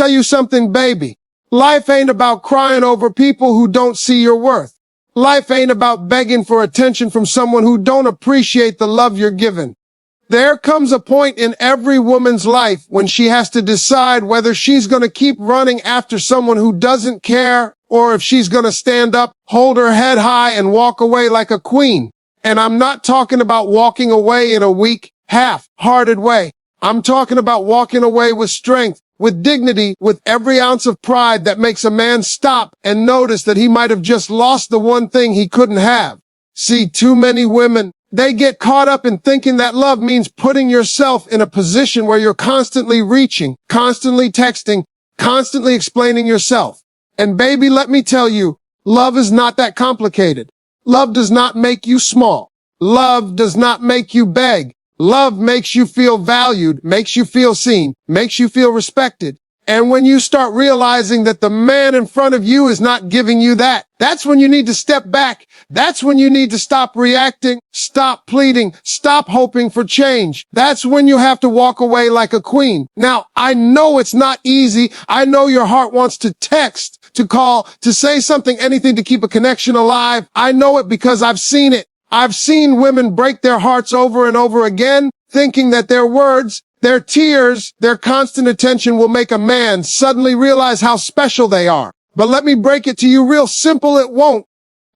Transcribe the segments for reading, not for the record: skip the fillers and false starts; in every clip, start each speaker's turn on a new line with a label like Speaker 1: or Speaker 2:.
Speaker 1: tell you something, baby. Life ain't about crying over people who don't see your worth. Life ain't about begging for attention from someone who don't appreciate the love you're giving. There comes a point in every woman's life when she has to decide whether she's going to keep running after someone who doesn't care, or if she's going to stand up, hold her head high, and walk away like a queen. And I'm not talking about walking away in a weak, half-hearted way. I'm talking about walking away with strength, with dignity, with every ounce of pride that makes a man stop and notice that he might have just lost the one thing he couldn't have. See, too many women, they get caught up in thinking that love means putting yourself in a position where you're constantly reaching, constantly texting, constantly explaining yourself. And baby, let me tell you, love is not that complicated. Love does not make you small. Love does not make you beg. Love makes you feel valued, makes you feel seen, makes you feel respected. And when you start realizing that the man in front of you is not giving you that, that's when you need to step back. That's when you need to stop reacting, stop pleading, stop hoping for change. That's when you have to walk away like a queen. Now, I know it's not easy. I know your heart wants to text, to call, to say something, anything to keep a connection alive. I know it because I've seen it. I've seen women break their hearts over and over again, thinking that their words, their tears, their constant attention will make a man suddenly realize how special they are. But let me break it to you real simple, it won't.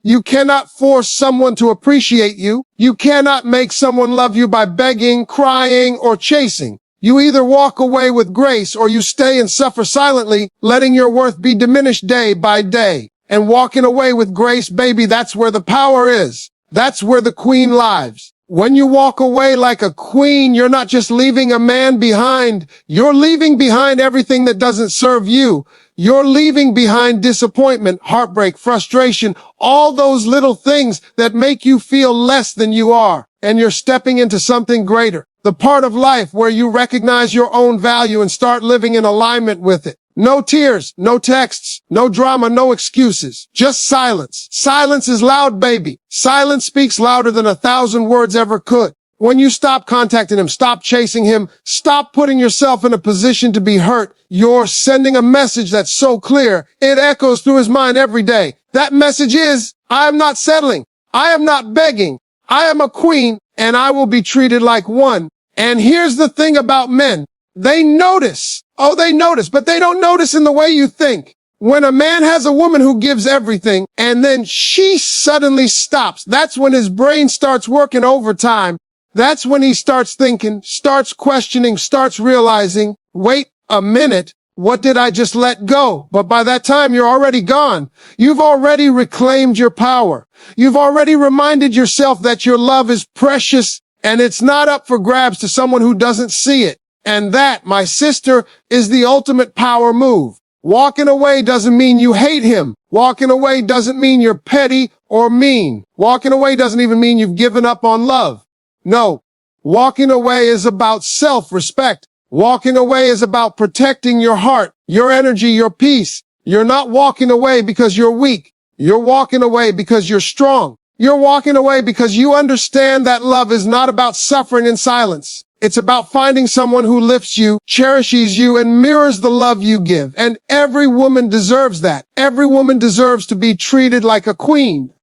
Speaker 1: You cannot force someone to appreciate you. You cannot make someone love you by begging, crying, or chasing. You either walk away with grace or you stay and suffer silently, letting your worth be diminished day by day. And walking away with grace, baby, that's where the power is. That's where the queen lives. When you walk away like a queen, you're not just leaving a man behind. You're leaving behind everything that doesn't serve you. You're leaving behind disappointment, heartbreak, frustration, all those little things that make you feel less than you are. And you're stepping into something greater. The part of life where you recognize your own value and start living in alignment with it. No tears, no texts, no drama, no excuses. Just silence. Silence is loud, baby. Silence speaks louder than 1,000 words ever could. When you stop contacting him, stop chasing him, stop putting yourself in a position to be hurt, you're sending a message that's so clear, it echoes through his mind every day. That message is, I am not settling. I am not begging. I am a queen, and I will be treated like one. And here's the thing about men. They notice. Oh, they notice, but they don't notice in the way you think. When a man has a woman who gives everything, and then she suddenly stops, that's when his brain starts working overtime. That's when he starts thinking, starts questioning, starts realizing, wait a minute, what did I just let go? But by that time, you're already gone. You've already reclaimed your power. You've already reminded yourself that your love is precious, and it's not up for grabs to someone who doesn't see it. And that, my sister, is the ultimate power move. Walking away doesn't mean you hate him. Walking away doesn't mean you're petty or mean. Walking away doesn't even mean you've given up on love. No, walking away is about self-respect. Walking away is about protecting your heart, your energy, your peace. You're not walking away because you're weak. You're walking away because you're strong. You're walking away because you understand that love is not about suffering in silence. It's about finding someone who lifts you, cherishes you, and mirrors the love you give. And every woman deserves that. Every woman deserves to be treated like a queen.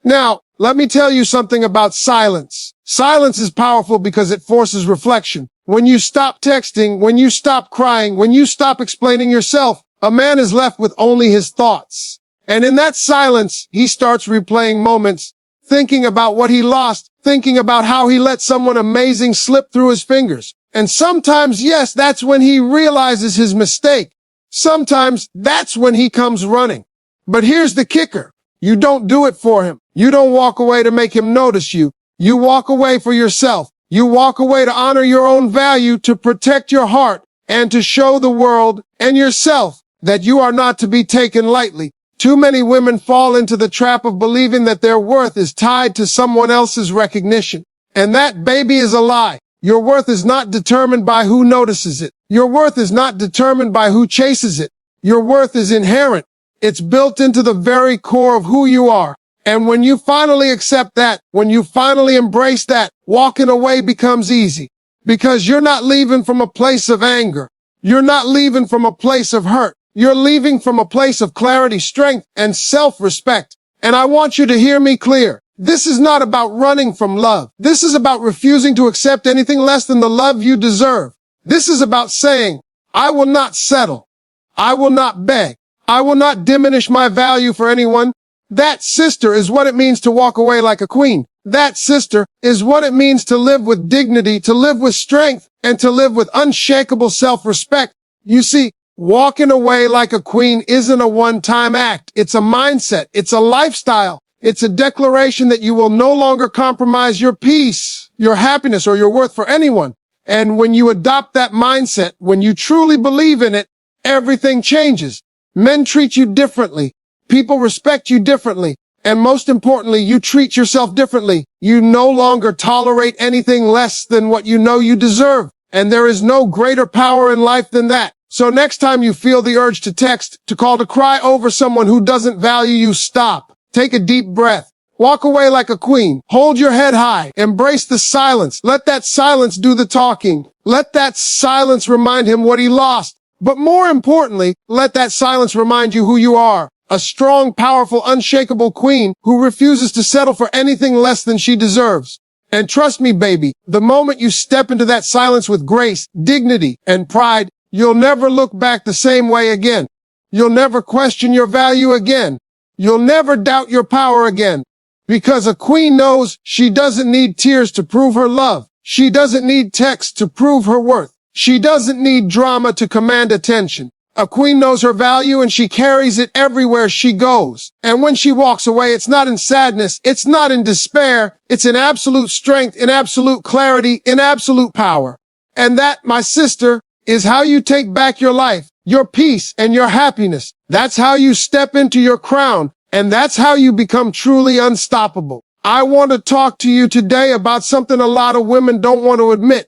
Speaker 1: Now, let me tell you something about silence. Silence is powerful because it forces reflection. When you stop texting, when you stop crying, when you stop explaining yourself, a man is left with only his thoughts. And in that silence, he starts replaying moments, thinking about what he lost, thinking about how he let someone amazing slip through his fingers. And sometimes, yes, that's when he realizes his mistake. Sometimes that's when he comes running. But here's the kicker. You don't do it for him. You don't walk away to make him notice you. You walk away for yourself. You walk away to honor your own value, to protect your heart, and to show the world and yourself that you are not to be taken lightly. Too many women fall into the trap of believing that their worth is tied to someone else's recognition. And that, baby, is a lie. Your worth is not determined by who notices it. Your worth is not determined by who chases it. Your worth is inherent. It's built into the very core of who you are. And when you finally accept that, when you finally embrace that, walking away becomes easy. Because you're not leaving from a place of anger. You're not leaving from a place of hurt. You're leaving from a place of clarity, strength, and self-respect. And I want you to hear me clear. This is not about running from love. This is about refusing to accept anything less than the love you deserve. This is about saying, I will not settle. I will not beg. I will not diminish my value for anyone. That, sister, is what it means to walk away like a queen. That, sister, is what it means to live with dignity, to live with strength, and to live with unshakable self-respect. You see, walking away like a queen isn't a one-time act. It's a mindset. It's a lifestyle. It's a declaration that you will no longer compromise your peace, your happiness, or your worth for anyone. And when you adopt that mindset, when you truly believe in it, everything changes. Men treat you differently. People respect you differently. And most importantly, you treat yourself differently. You no longer tolerate anything less than what you know you deserve. And there is no greater power in life than that. So next time you feel the urge to text, to call, to cry over someone who doesn't value you, stop. Take a deep breath. Walk away like a queen. Hold your head high. Embrace the silence. Let that silence do the talking. Let that silence remind him what he lost. But more importantly, let that silence remind you who you are. A strong, powerful, unshakable queen who refuses to settle for anything less than she deserves. And trust me, baby, the moment you step into that silence with grace, dignity, and pride, you'll never look back the same way again. You'll never question your value again. You'll never doubt your power again. Because a queen knows she doesn't need tears to prove her love. She doesn't need texts to prove her worth. She doesn't need drama to command attention. A queen knows her value and she carries it everywhere she goes. And when she walks away, it's not in sadness. It's not in despair. It's in absolute strength, in absolute clarity, in absolute power. And that, my sister, is how you take back your life, your peace, and your happiness. That's how you step into your crown. And that's how you become truly unstoppable. I want to talk to you today about something a lot of women don't want to admit.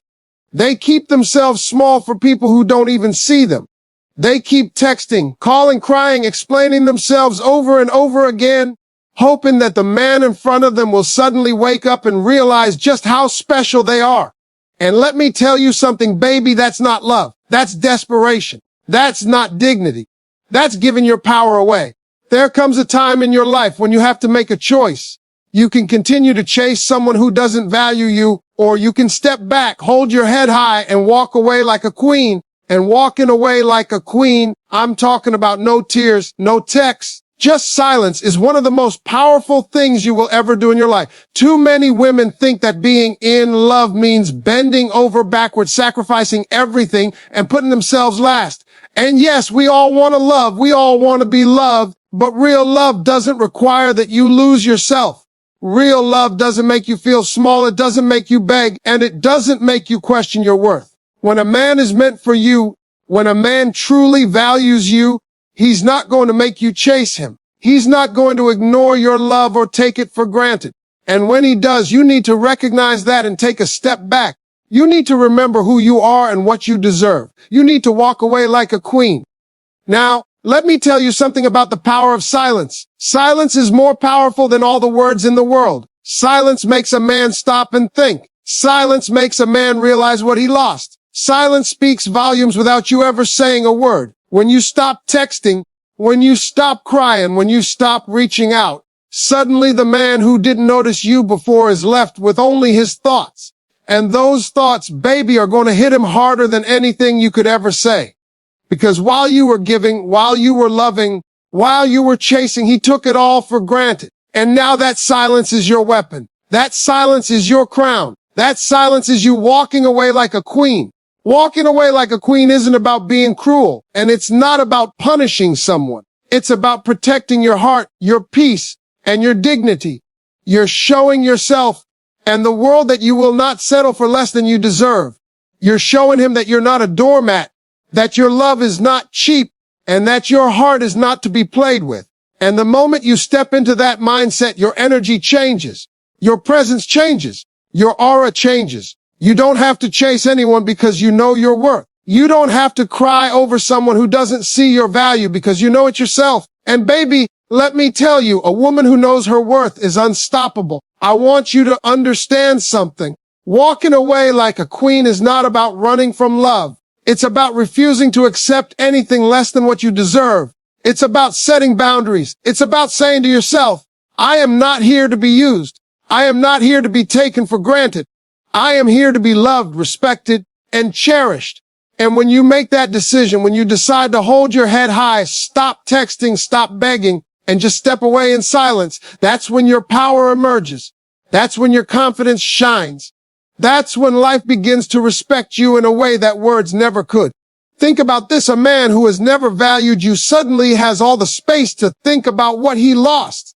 Speaker 1: They keep themselves small for people who don't even see them. They keep texting, calling, crying, explaining themselves over and over again, hoping that the man in front of them will suddenly wake up and realize just how special they are. And let me tell you something, baby, that's not love. That's desperation. That's not dignity. That's giving your power away. There comes a time in your life when you have to make a choice. You can continue to chase someone who doesn't value you, or you can step back, hold your head high, and walk away like a queen. And walking away like a queen, I'm talking about no tears, no texts, just silence, is one of the most powerful things you will ever do in your life. Too many women think that being in love means bending over backwards, sacrificing everything, and putting themselves last. And yes, we all want to love, we all want to be loved, but real love doesn't require that you lose yourself. Real love doesn't make you feel small, it doesn't make you beg, and it doesn't make you question your worth. When a man is meant for you, when a man truly values you, he's not going to make you chase him. He's not going to ignore your love or take it for granted. And when he does, you need to recognize that and take a step back. You need to remember who you are and what you deserve. You need to walk away like a queen. Now, let me tell you something about the power of silence. Silence is more powerful than all the words in the world. Silence makes a man stop and think. Silence makes a man realize what he lost. Silence speaks volumes without you ever saying a word. When you stop texting, when you stop crying, when you stop reaching out, suddenly the man who didn't notice you before is left with only his thoughts. And those thoughts, baby, are going to hit him harder than anything you could ever say. Because while you were giving, while you were loving, while you were chasing, he took it all for granted. And now that silence is your weapon. That silence is your crown. That silence is you walking away like a queen. Walking away like a queen isn't about being cruel, and it's not about punishing someone. It's about protecting your heart, your peace, and your dignity. You're showing yourself and the world that you will not settle for less than you deserve. You're showing him that you're not a doormat, that your love is not cheap, and that your heart is not to be played with. And the moment you step into that mindset, your energy changes. Your presence changes. Your aura changes. You don't have to chase anyone because you know your worth. You don't have to cry over someone who doesn't see your value because you know it yourself. And baby, let me tell you, a woman who knows her worth is unstoppable. I want you to understand something. Walking away like a queen is not about running from love. It's about refusing to accept anything less than what you deserve. It's about setting boundaries. It's about saying to yourself, I am not here to be used. I am not here to be taken for granted. I am here to be loved, respected, and cherished. And when you make that decision, when you decide to hold your head high, stop texting, stop begging, and just step away in silence, that's when your power emerges. That's when your confidence shines. That's when life begins to respect you in a way that words never could. Think about this. A man who has never valued you suddenly has all the space to think about what he lost.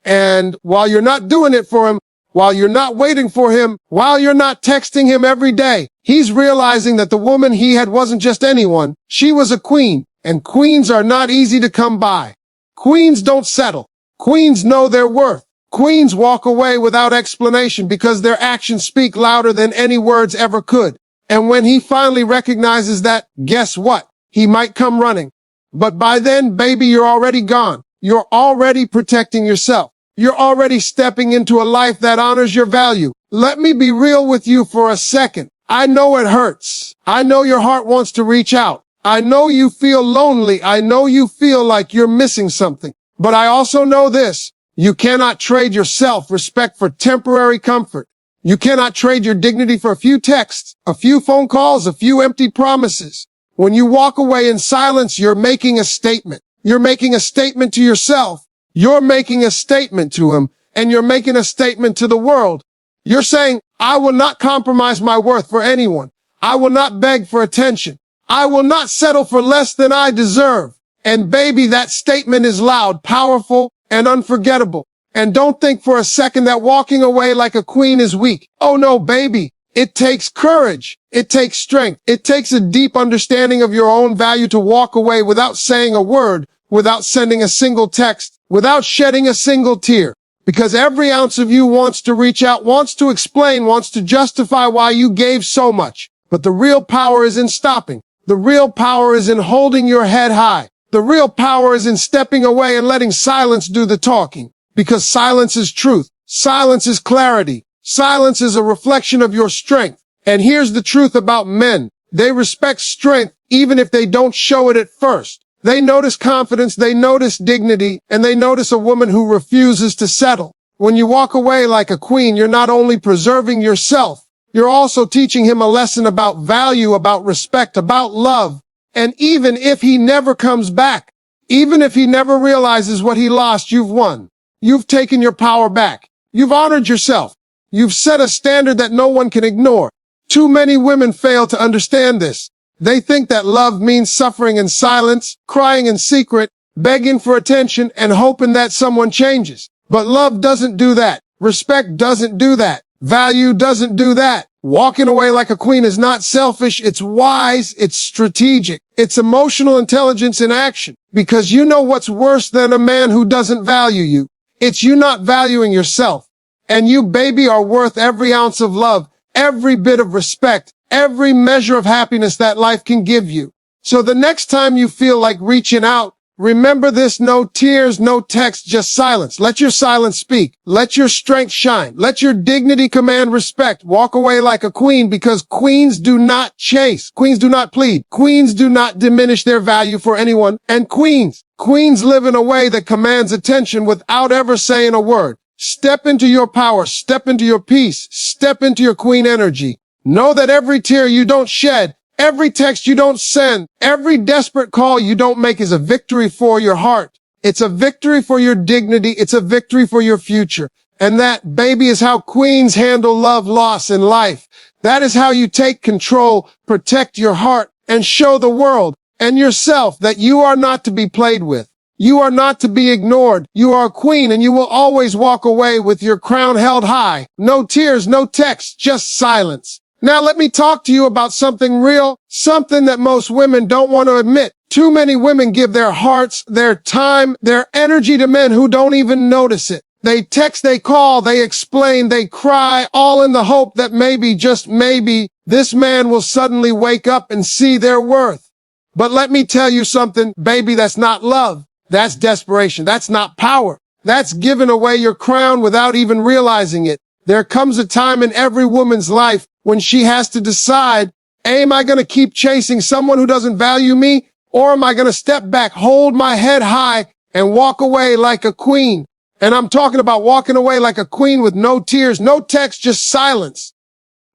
Speaker 1: And while you're not doing it for him, while you're not waiting for him, while you're not texting him every day, he's realizing that the woman he had wasn't just anyone. She was a queen, and queens are not easy to come by. Queens don't settle. Queens know their worth. Queens walk away without explanation because their actions speak louder than any words ever could. And when he finally recognizes that, guess what? He might come running. But by then, baby, you're already gone. You're already protecting yourself. You're already stepping into a life that honors your value. Let me be real with you for a second. I know it hurts. I know your heart wants to reach out. I know you feel lonely. I know you feel like you're missing something. But I also know this. You cannot trade your self-respect for temporary comfort. You cannot trade your dignity for a few texts, a few phone calls, a few empty promises. When you walk away in silence, you're making a statement. You're making a statement to yourself. You're making a statement to him, and you're making a statement to the world. You're saying, I will not compromise my worth for anyone. I will not beg for attention. I will not settle for less than I deserve. And baby, that statement is loud, powerful, and unforgettable. And don't think for a second that walking away like a queen is weak. Oh no, baby. It takes courage. It takes strength. It takes a deep understanding of your own value to walk away without saying a word, without sending a single text, without shedding a single tear. Because every ounce of you wants to reach out, wants to explain, wants to justify why you gave so much. But the real power is in stopping. The real power is in holding your head high. The real power is in stepping away and letting silence do the talking. Because silence is truth. Silence is clarity. Silence is a reflection of your strength. And here's the truth about men. They respect strength even if they don't show it at first. They notice confidence, they notice dignity, and they notice a woman who refuses to settle. When you walk away like a queen, you're not only preserving yourself, you're also teaching him a lesson about value, about respect, about love. And even if he never comes back, even if he never realizes what he lost, you've won. You've taken your power back. You've honored yourself. You've set a standard that no one can ignore. Too many women fail to understand this. They think that love means suffering in silence, crying in secret, begging for attention, and hoping that someone changes. But love doesn't do that. Respect doesn't do that. Value doesn't do that. Walking away like a queen is not selfish. It's wise. It's strategic. It's emotional intelligence in action. Because you know what's worse than a man who doesn't value you. It's you not valuing yourself. And you, baby, are worth every ounce of love, every bit of respect, every measure of happiness that life can give you. So the next time you feel like reaching out, remember this: no tears, no text, just silence. Let your silence speak. Let your strength shine. Let your dignity command respect. Walk away like a queen, because queens do not chase. Queens do not plead. Queens do not diminish their value for anyone. And queens live in a way that commands attention without ever saying a word. Step into your power. Step into your peace. Step into your queen energy. Know that every tear you don't shed, every text you don't send, every desperate call you don't make is a victory for your heart. It's a victory for your dignity. It's a victory for your future. And that, baby, is how queens handle love, loss, and life. That is how you take control, protect your heart, and show the world and yourself that you are not to be played with. You are not to be ignored. You are a queen, and you will always walk away with your crown held high. No tears, no text, just silence. Now let me talk to you about something real, something that most women don't want to admit. Too many women give their hearts, their time, their energy to men who don't even notice it. They text, they call, they explain, they cry, all in the hope that maybe, just maybe, this man will suddenly wake up and see their worth. But let me tell you something, baby, that's not love. That's desperation. That's not power. That's giving away your crown without even realizing it. There comes a time in every woman's life when she has to decide, Am I going to keep chasing someone who doesn't value me? Or am I going to step back, hold my head high, and walk away like a queen? And I'm talking about walking away like a queen with no tears, no text, just silence.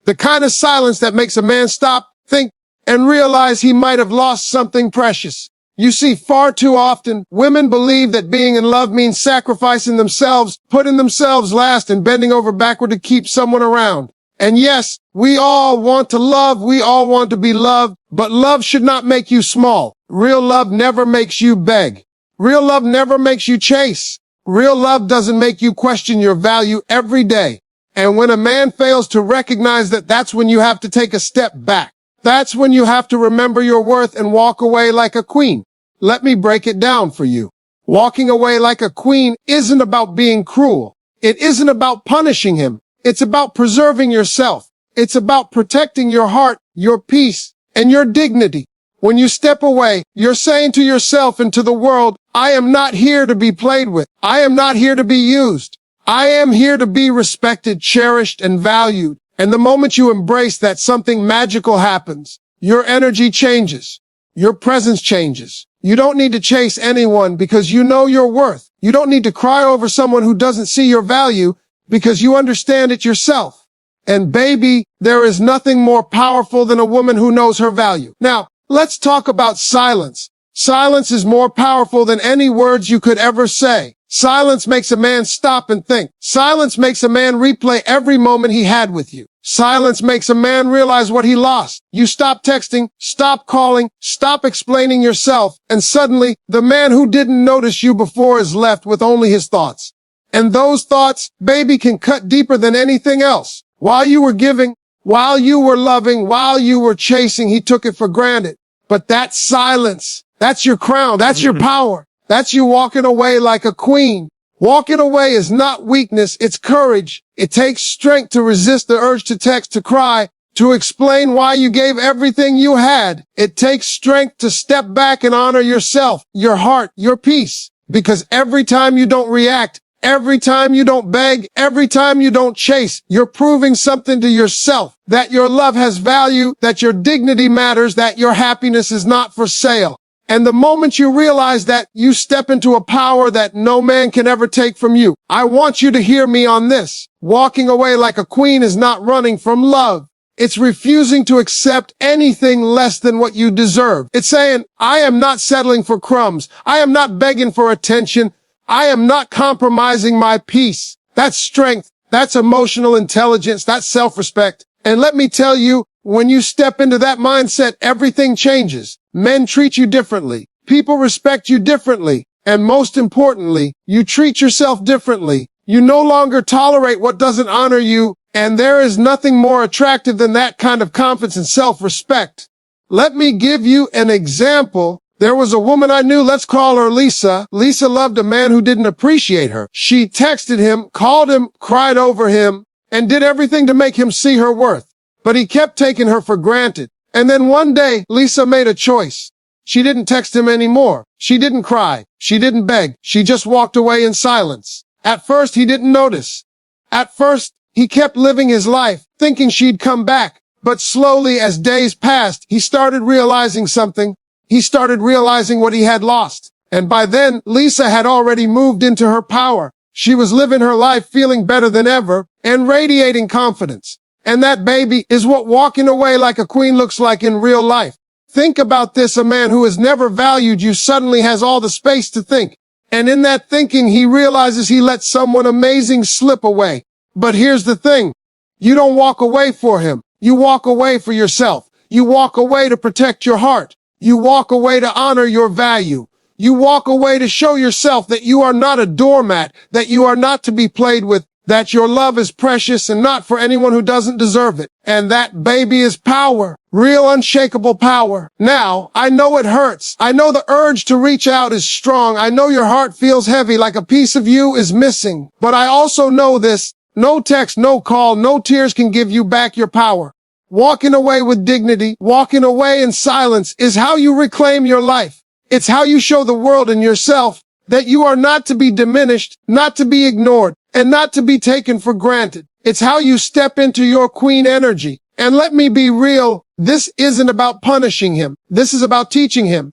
Speaker 1: The kind of silence that makes a man stop, think, and realize he might have lost something precious. You see, far too often, women believe that being in love means sacrificing themselves, putting themselves last, and bending over backward to keep someone around. And yes, we all want to love, we all want to be loved, but love should not make you small. Real love never makes you beg. Real love never makes you chase. Real love doesn't make you question your value every day. And when a man fails to recognize that, that's when you have to take a step back. That's when you have to remember your worth and walk away like a queen. Let me break it down for you. Walking away like a queen isn't about being cruel. It isn't about punishing him. It's about preserving yourself. It's about protecting your heart, your peace, and your dignity. When you step away, you're saying to yourself and to the world, I am not here to be played with. I am not here to be used. I am here to be respected, cherished, and valued. And the moment you embrace that, something magical happens. Your energy changes. Your presence changes. You don't need to chase anyone because you know your worth. You don't need to cry over someone who doesn't see your value because you understand it yourself. And baby, there is nothing more powerful than a woman who knows her value. Now, let's talk about silence. Silence is more powerful than any words you could ever say. Silence makes a man stop and think. Silence makes a man replay every moment he had with you. Silence makes a man realize what he lost. You stop texting, stop calling, stop explaining yourself, and suddenly, the man who didn't notice you before is left with only his thoughts. And those thoughts, baby, can cut deeper than anything else. While you were giving, while you were loving, while you were chasing, he took it for granted. But that silence, that's your crown, that's your power. That's you walking away like a queen. Walking away is not weakness, it's courage. It takes strength to resist the urge to text, to cry, to explain why you gave everything you had. It takes strength to step back and honor yourself, your heart, your peace. Because every time you don't react, every time you don't beg, every time you don't chase, you're proving something to yourself. That your love has value, that your dignity matters, that your happiness is not for sale. And the moment you realize that, you step into a power that no man can ever take from you. I want you to hear me on this. Walking away like a queen is not running from love. It's refusing to accept anything less than what you deserve. It's saying, I am not settling for crumbs. I am not begging for attention. I am not compromising my peace. That's strength. That's emotional intelligence. That's self-respect. And let me tell you, when you step into that mindset, everything changes. Men treat you differently. People respect you differently. And most importantly, you treat yourself differently. You no longer tolerate what doesn't honor you. And there is nothing more attractive than that kind of confidence and self-respect. Let me give you an example. There was a woman I knew, let's call her Lisa. Lisa loved a man who didn't appreciate her. She texted him, called him, cried over him, and did everything to make him see her worth. But he kept taking her for granted. And then one day, Lisa made a choice. She didn't text him anymore. She didn't cry. She didn't beg. She just walked away in silence. At first, he didn't notice. At first, he kept living his life, thinking she'd come back. But slowly, as days passed, he started realizing something. He started realizing what he had lost. And by then, Lisa had already moved into her power. She was living her life feeling better than ever and radiating confidence. And that, baby, is what walking away like a queen looks like in real life. Think about this. A man who has never valued you suddenly has all the space to think. And in that thinking, he realizes he let someone amazing slip away. But here's the thing. You don't walk away for him. You walk away for yourself. You walk away to protect your heart. You walk away to honor your value. You walk away to show yourself that you are not a doormat, that you are not to be played with, that your love is precious and not for anyone who doesn't deserve it. And that, baby, is power. Real unshakable power. Now, I know it hurts. I know the urge to reach out is strong. I know your heart feels heavy, like a piece of you is missing. But I also know this. No text, no call, no tears can give you back your power. Walking away with dignity, walking away in silence is how you reclaim your life. It's how you show the world and yourself that you are not to be diminished, not to be ignored, and not to be taken for granted. It's how you step into your queen energy. And let me be real, This isn't about punishing him. This is about teaching him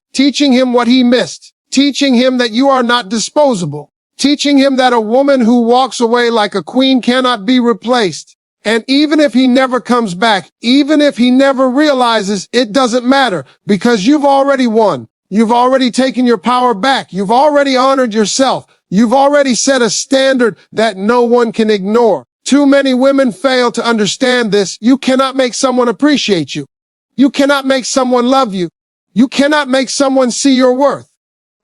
Speaker 1: what he missed, teaching him that you are not disposable, teaching him that a woman who walks away like a queen cannot be replaced. And even if he never comes back, even if he never realizes, it doesn't matter, because you've already won. You've already taken your power back. You've already honored yourself. You've already set a standard that no one can ignore. Too many women fail to understand this. You cannot make someone appreciate you. You cannot make someone love you. You cannot make someone see your worth.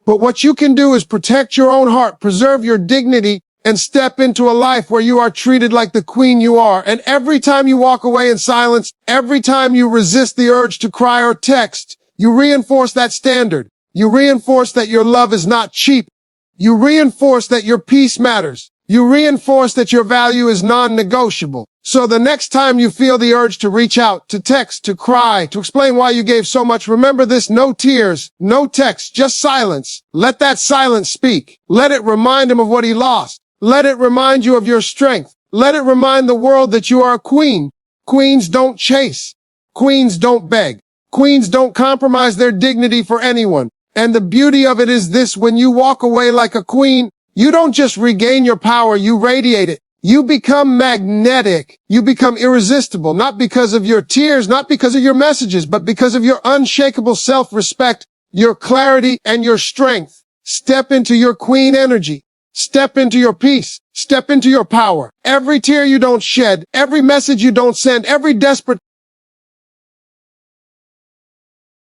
Speaker 1: But what you can do is protect your own heart, preserve your dignity, and step into a life where you are treated like the queen you are. And every time you walk away in silence, every time you resist the urge to cry or text, you reinforce that standard. You reinforce that your love is not cheap. You reinforce that your peace matters. You reinforce that your value is non-negotiable. So the next time you feel the urge to reach out, to text, to cry, to explain why you gave so much, remember this: no tears, no text, just silence. Let that silence speak. Let it remind him of what he lost. Let it remind you of your strength. Let it remind the world that you are a queen. Queens don't chase. Queens don't beg. Queens don't compromise their dignity for anyone. And the beauty of it is this: when you walk away like a queen, you don't just regain your power, you radiate it. You become magnetic. You become irresistible, not because of your tears, not because of your messages, but because of your unshakable self-respect, your clarity, and your strength. Step into your queen energy. Step into your peace. Step into your power. Every tear you don't shed, every message you don't send, every desperate